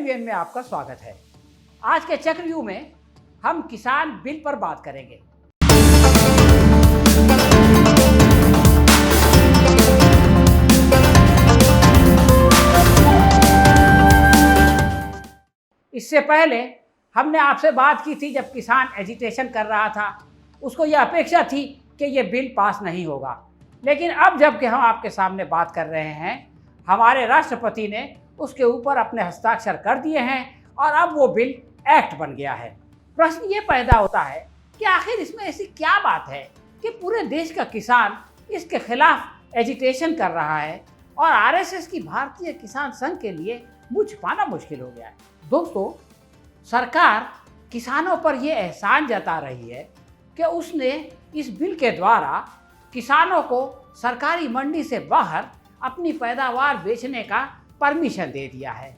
Television में आपका स्वागत है। आज के चक्रव्यूह में हम किसान बिल पर बात करेंगे। इससे पहले हमने आपसे बात की थी जब किसान एजिटेशन कर रहा था, उसको यह अपेक्षा थी कि यह बिल पास नहीं होगा। लेकिन अब जबकि हम आपके सामने बात कर रहे हैं, हमारे राष्ट्रपति ने उसके ऊपर अपने हस्ताक्षर कर दिए हैं और अब वो बिल एक्ट बन गया है। प्रश्न ये पैदा होता है कि आखिर इसमें ऐसी क्या बात है कि पूरे देश का किसान इसके खिलाफ एजिटेशन कर रहा है और आरएसएस की भारतीय किसान संघ के लिए मुँह छिपाना मुश्किल हो गया है। दोस्तों, सरकार किसानों पर यह एहसान जता रही है कि उसने इस बिल के द्वारा किसानों को सरकारी मंडी से बाहर अपनी पैदावार बेचने का परमिशन दे दिया है।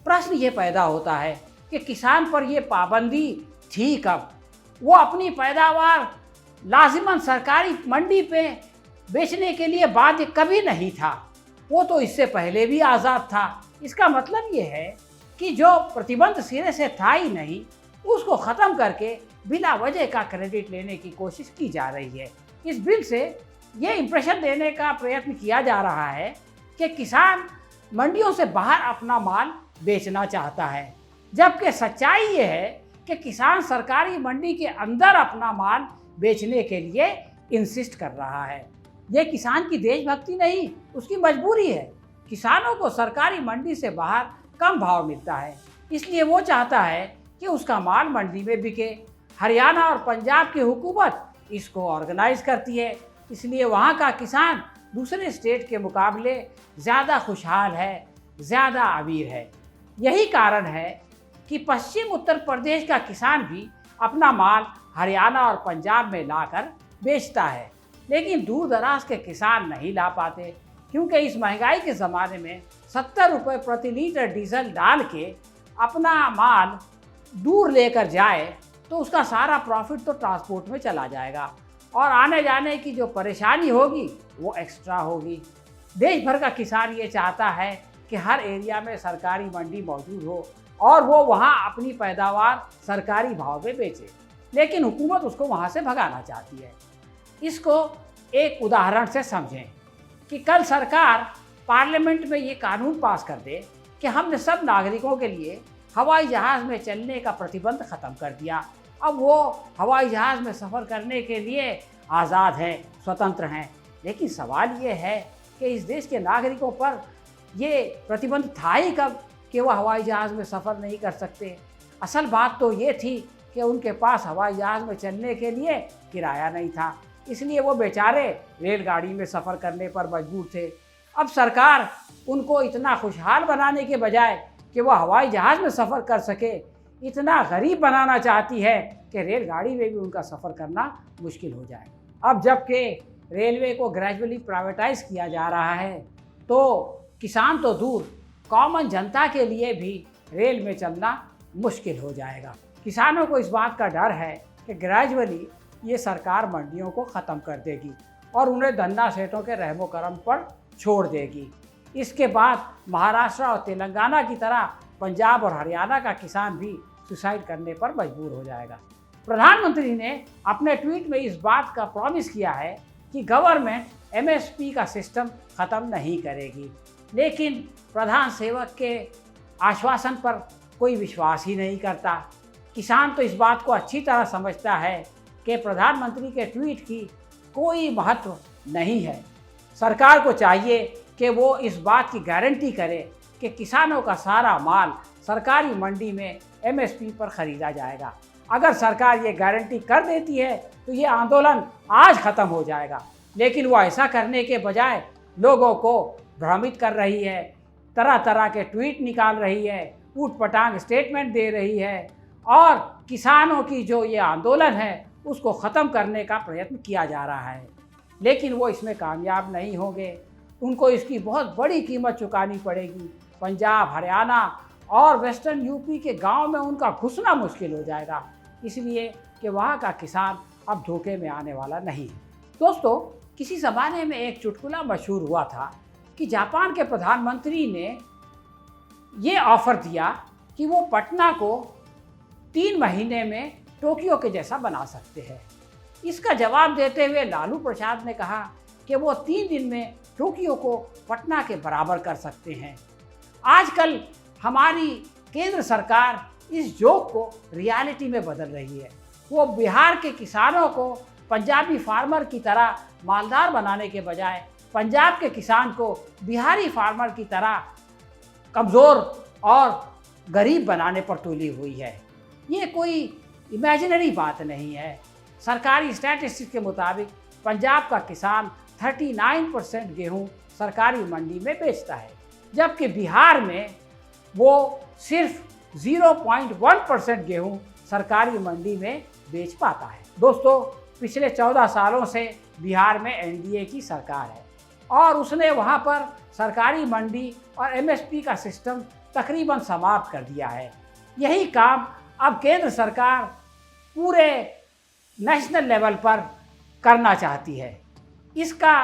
प्रश्न ये पैदा होता है कि किसान पर यह पाबंदी थी कब? वो अपनी पैदावार लाजिमन सरकारी मंडी पे बेचने के लिए बाध्य कभी नहीं था। वो तो इससे पहले भी आज़ाद था। इसका मतलब ये है कि जो प्रतिबंध सिरे से था ही नहीं, उसको ख़त्म करके बिना वजह का क्रेडिट लेने की कोशिश की जा रही है। इस बिल से ये इंप्रेशन देने का प्रयत्न किया जा रहा है कि किसान मंडियों से बाहर अपना माल बेचना चाहता है, जबकि सच्चाई ये है कि किसान सरकारी मंडी के अंदर अपना माल बेचने के लिए इंसिस्ट कर रहा है। ये किसान की देशभक्ति नहीं, उसकी मजबूरी है। किसानों को सरकारी मंडी से बाहर कम भाव मिलता है, इसलिए वो चाहता है कि उसका माल मंडी में बिके। हरियाणा और पंजाब की हुकूमत इसको ऑर्गेनाइज करती है, इसलिए वहाँ का किसान दूसरे स्टेट के मुकाबले ज़्यादा खुशहाल है, ज़्यादा अमीर है। यही कारण है कि पश्चिम उत्तर प्रदेश का किसान भी अपना माल हरियाणा और पंजाब में लाकर बेचता है, लेकिन दूर दराज के किसान नहीं ला पाते, क्योंकि इस महंगाई के ज़माने में 70 रुपये प्रति लीटर डीजल डाल के अपना माल दूर लेकर जाए तो उसका सारा प्रॉफिट तो ट्रांसपोर्ट में चला जाएगा और आने जाने की जो परेशानी होगी वो एक्स्ट्रा होगी। देश भर का किसान ये चाहता है कि हर एरिया में सरकारी मंडी मौजूद हो और वो वहाँ अपनी पैदावार सरकारी भाव में बेचे, लेकिन हुकूमत उसको वहाँ से भगाना चाहती है। इसको एक उदाहरण से समझें कि कल सरकार पार्लियामेंट में ये कानून पास कर दे कि हमने सब नागरिकों के लिए हवाई जहाज़ में चलने का प्रतिबंध ख़त्म कर दिया। अब वो हवाई जहाज़ में सफ़र करने के लिए आज़ाद हैं, स्वतंत्र हैं। लेकिन सवाल ये है कि इस देश के नागरिकों पर ये प्रतिबंध था ही कब कि वह हवाई जहाज़ में सफ़र नहीं कर सकते? असल बात तो ये थी कि उनके पास हवाई जहाज़ में चलने के लिए किराया नहीं था, इसलिए वो बेचारे रेलगाड़ी में सफ़र करने पर मजबूर थे। अब सरकार उनको इतना खुशहाल बनाने के बजाय कि वह हवाई जहाज़ में सफ़र कर सके, इतना गरीब बनाना चाहती है कि रेलगाड़ी में भी उनका सफ़र करना मुश्किल हो जाए। अब जबकि रेलवे को ग्रेजुअली प्राइवेटाइज किया जा रहा है, तो किसान तो दूर, कॉमन जनता के लिए भी रेल में चलना मुश्किल हो जाएगा। किसानों को इस बात का डर है कि ग्रेजुअली ये सरकार मंडियों को ख़त्म कर देगी और उन्हें धन्ना सेठों के रहमो करम पर छोड़ देगी। इसके बाद महाराष्ट्र और तेलंगाना की तरह पंजाब और हरियाणा का किसान भी सुसाइड करने पर मजबूर हो जाएगा। प्रधानमंत्री ने अपने ट्वीट में इस बात का प्रॉमिस किया है कि गवर्नमेंट एमएसपी का सिस्टम ख़त्म नहीं करेगी, लेकिन प्रधान सेवक के आश्वासन पर कोई विश्वास ही नहीं करता। किसान तो इस बात को अच्छी तरह समझता है कि प्रधानमंत्री के ट्वीट की कोई महत्व नहीं है। सरकार को चाहिए कि वो इस बात की गारंटी करे कि किसानों का सारा माल सरकारी मंडी में एमएसपी पर ख़रीदा जाएगा। अगर सरकार ये गारंटी कर देती है तो ये आंदोलन आज ख़त्म हो जाएगा, लेकिन वो ऐसा करने के बजाय लोगों को भ्रमित कर रही है, तरह तरह के ट्वीट निकाल रही है, ऊट-पटांग स्टेटमेंट दे रही है और किसानों की जो ये आंदोलन है उसको ख़त्म करने का प्रयत्न किया जा रहा है। लेकिन वो इसमें कामयाब नहीं होंगे, उनको इसकी बहुत बड़ी कीमत चुकानी पड़ेगी। पंजाब, हरियाणा और वेस्टर्न यूपी के गांव में उनका घुसना मुश्किल हो जाएगा, इसलिए कि वहाँ का किसान अब धोखे में आने वाला नहीं है। दोस्तों, किसी ज़माने में एक चुटकुला मशहूर हुआ था कि जापान के प्रधानमंत्री ने ये ऑफ़र दिया कि वो पटना को 3 महीने में टोक्यो के जैसा बना सकते हैं। इसका जवाब देते हुए लालू प्रसाद ने कहा कि वो 3 दिन में टोक्यो को पटना के बराबर कर सकते हैं। आजकल हमारी केंद्र सरकार इस जोक को रियलिटी में बदल रही है। वो बिहार के किसानों को पंजाबी फार्मर की तरह मालदार बनाने के बजाय पंजाब के किसान को बिहारी फार्मर की तरह कमज़ोर और गरीब बनाने पर तुली हुई है। ये कोई इमेजिनरी बात नहीं है। सरकारी स्टैटिस्टिक्स के मुताबिक पंजाब का किसान 39% गेहूँ सरकारी मंडी में बेचता है, जबकि बिहार में वो सिर्फ 0.1% गेहूँ सरकारी मंडी में बेच पाता है। दोस्तों, पिछले 14 सालों से बिहार में एनडीए की सरकार है और उसने वहाँ पर सरकारी मंडी और एमएसपी का सिस्टम तकरीबन समाप्त कर दिया है। यही काम अब केंद्र सरकार पूरे नेशनल लेवल पर करना चाहती है। इसका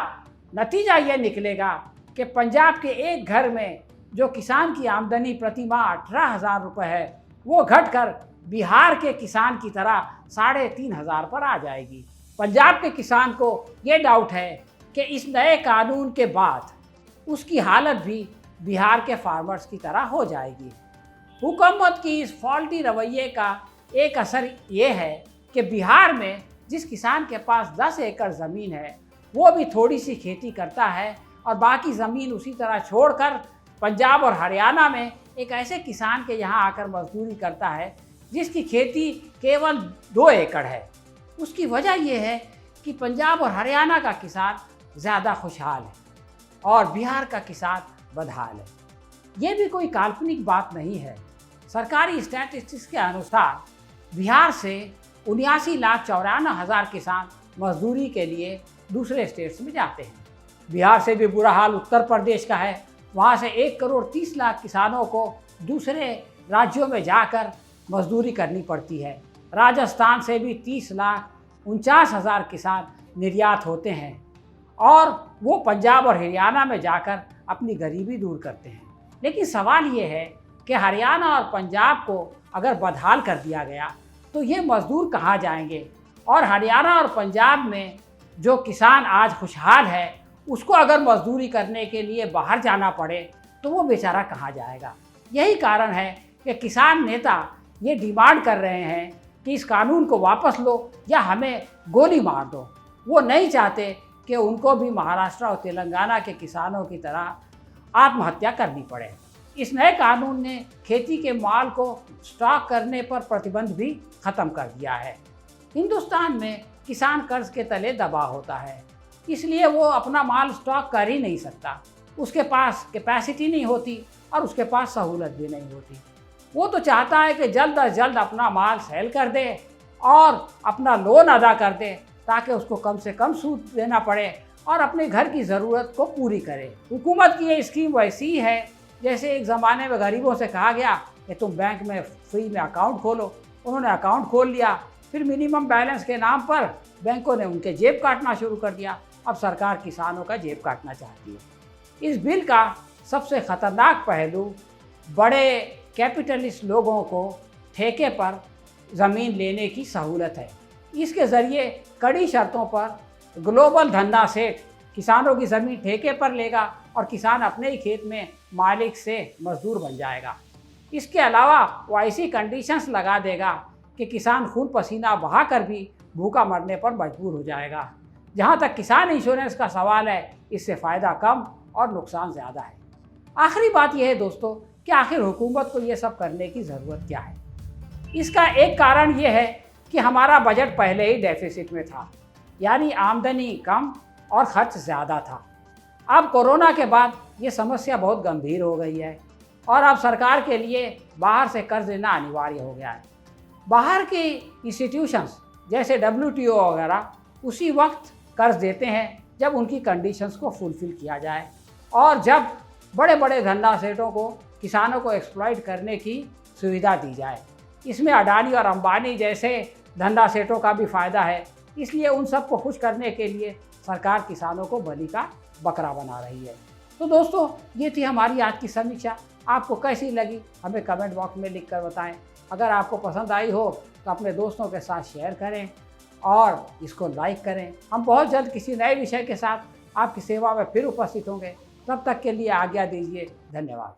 नतीजा ये निकलेगा कि पंजाब के एक घर में जो किसान की आमदनी प्रति माह 18,000 रुपये है, वो घटकर बिहार के किसान की तरह 3,500 पर आ जाएगी। पंजाब के किसान को ये डाउट है कि इस नए कानून के बाद उसकी हालत भी बिहार के फार्मर्स की तरह हो जाएगी। हुकूमत की इस फॉल्टी रवैये का एक असर ये है कि बिहार में जिस किसान के पास 10 एकड़ ज़मीन है, वो भी थोड़ी सी खेती करता है और बाकी ज़मीन उसी तरह छोड़कर पंजाब और हरियाणा में एक ऐसे किसान के यहाँ आकर मजदूरी करता है जिसकी खेती केवल 2 एकड़ है। उसकी वजह यह है कि पंजाब और हरियाणा का किसान ज़्यादा खुशहाल है और बिहार का किसान बदहाल है। ये भी कोई काल्पनिक बात नहीं है। सरकारी स्टैटिस्टिक्स के अनुसार बिहार से 79,94,000 किसान मजदूरी के लिए दूसरे स्टेट्स में जाते हैं। बिहार से भी बुरा हाल उत्तर प्रदेश का है। वहाँ से 1,30,00,000 किसानों को दूसरे राज्यों में जाकर मजदूरी करनी पड़ती है। राजस्थान से भी 30,49,000 किसान निर्यात होते हैं और वो पंजाब और हरियाणा में जाकर अपनी गरीबी दूर करते हैं। लेकिन सवाल ये है कि हरियाणा और पंजाब को अगर बदहाल कर दिया गया तो ये मज़दूर कहाँ जाएंगे, और हरियाणा और पंजाब में जो किसान आज खुशहाल है उसको अगर मजदूरी करने के लिए बाहर जाना पड़े तो वो बेचारा कहाँ जाएगा। यही कारण है कि किसान नेता ये डिमांड कर रहे हैं कि इस कानून को वापस लो या हमें गोली मार दो। वो नहीं चाहते कि उनको भी महाराष्ट्र और तेलंगाना के किसानों की तरह आत्महत्या करनी पड़े। इस नए कानून ने खेती के माल को स्टॉक करने पर प्रतिबंध भी ख़त्म कर दिया है। हिंदुस्तान में किसान कर्ज के तले दबा होता है, इसलिए वो अपना माल स्टॉक कर ही नहीं सकता। उसके पास कैपेसिटी नहीं होती और उसके पास सहूलत भी नहीं होती। वो तो चाहता है कि जल्द अज जल्द अपना माल सेल कर दे और अपना लोन अदा कर दे ताकि उसको कम से कम सूद देना पड़े और अपने घर की ज़रूरत को पूरी करे। हुकूमत की ये स्कीम वैसी है जैसे एक ज़माने में गरीबों से कहा गया कि तुम बैंक में फ्री में अकाउंट खोलो। उन्होंने अकाउंट खोल लिया, फिर मिनिमम बैलेंस के नाम पर बैंकों ने उनके जेब काटना शुरू कर दिया। अब सरकार किसानों का जेब काटना चाहती है। इस बिल का सबसे ख़तरनाक पहलू बड़े कैपिटलिस्ट लोगों को ठेके पर ज़मीन लेने की सहूलत है। इसके ज़रिए कड़ी शर्तों पर ग्लोबल धंधा सेठ किसानों की ज़मीन ठेके पर लेगा और किसान अपने ही खेत में मालिक से मजदूर बन जाएगा। इसके अलावा वो ऐसी कंडीशंस लगा देगा कि किसान खून पसीना बहा कर भी भूखा मरने पर मजबूर हो जाएगा। जहाँ तक किसान इंश्योरेंस का सवाल है, इससे फ़ायदा कम और नुकसान ज़्यादा है। आखिरी बात यह है दोस्तों कि आखिर हुकूमत को ये सब करने की ज़रूरत क्या है। इसका एक कारण ये है कि हमारा बजट पहले ही डेफिसिट में था, यानी आमदनी कम और खर्च ज़्यादा था। अब कोरोना के बाद ये समस्या बहुत गंभीर हो गई है और अब सरकार के लिए बाहर से कर्ज लेना अनिवार्य हो गया है। बाहर के इंस्टीट्यूशंस जैसे WTO वगैरह उसी वक्त कर्ज देते हैं जब उनकी कंडीशंस को फुलफ़िल किया जाए और जब बड़े बड़े धंधा सेठों को किसानों को एक्सप्लॉइट करने की सुविधा दी जाए। इसमें अडानी और अंबानी जैसे धंधा सेठों का भी फ़ायदा है, इसलिए उन सब को खुश करने के लिए सरकार किसानों को बलि का बकरा बना रही है। तो दोस्तों, ये थी हमारी आज की समीक्षा। आपको कैसी लगी हमें कमेंट बॉक्स में लिख कर बताएं। अगर आपको पसंद आई हो तो अपने दोस्तों के साथ शेयर करें और इसको लाइक करें। हम बहुत जल्द किसी नए विषय के साथ आपकी सेवा में फिर उपस्थित होंगे। तब तक के लिए आज्ञा दीजिए। धन्यवाद।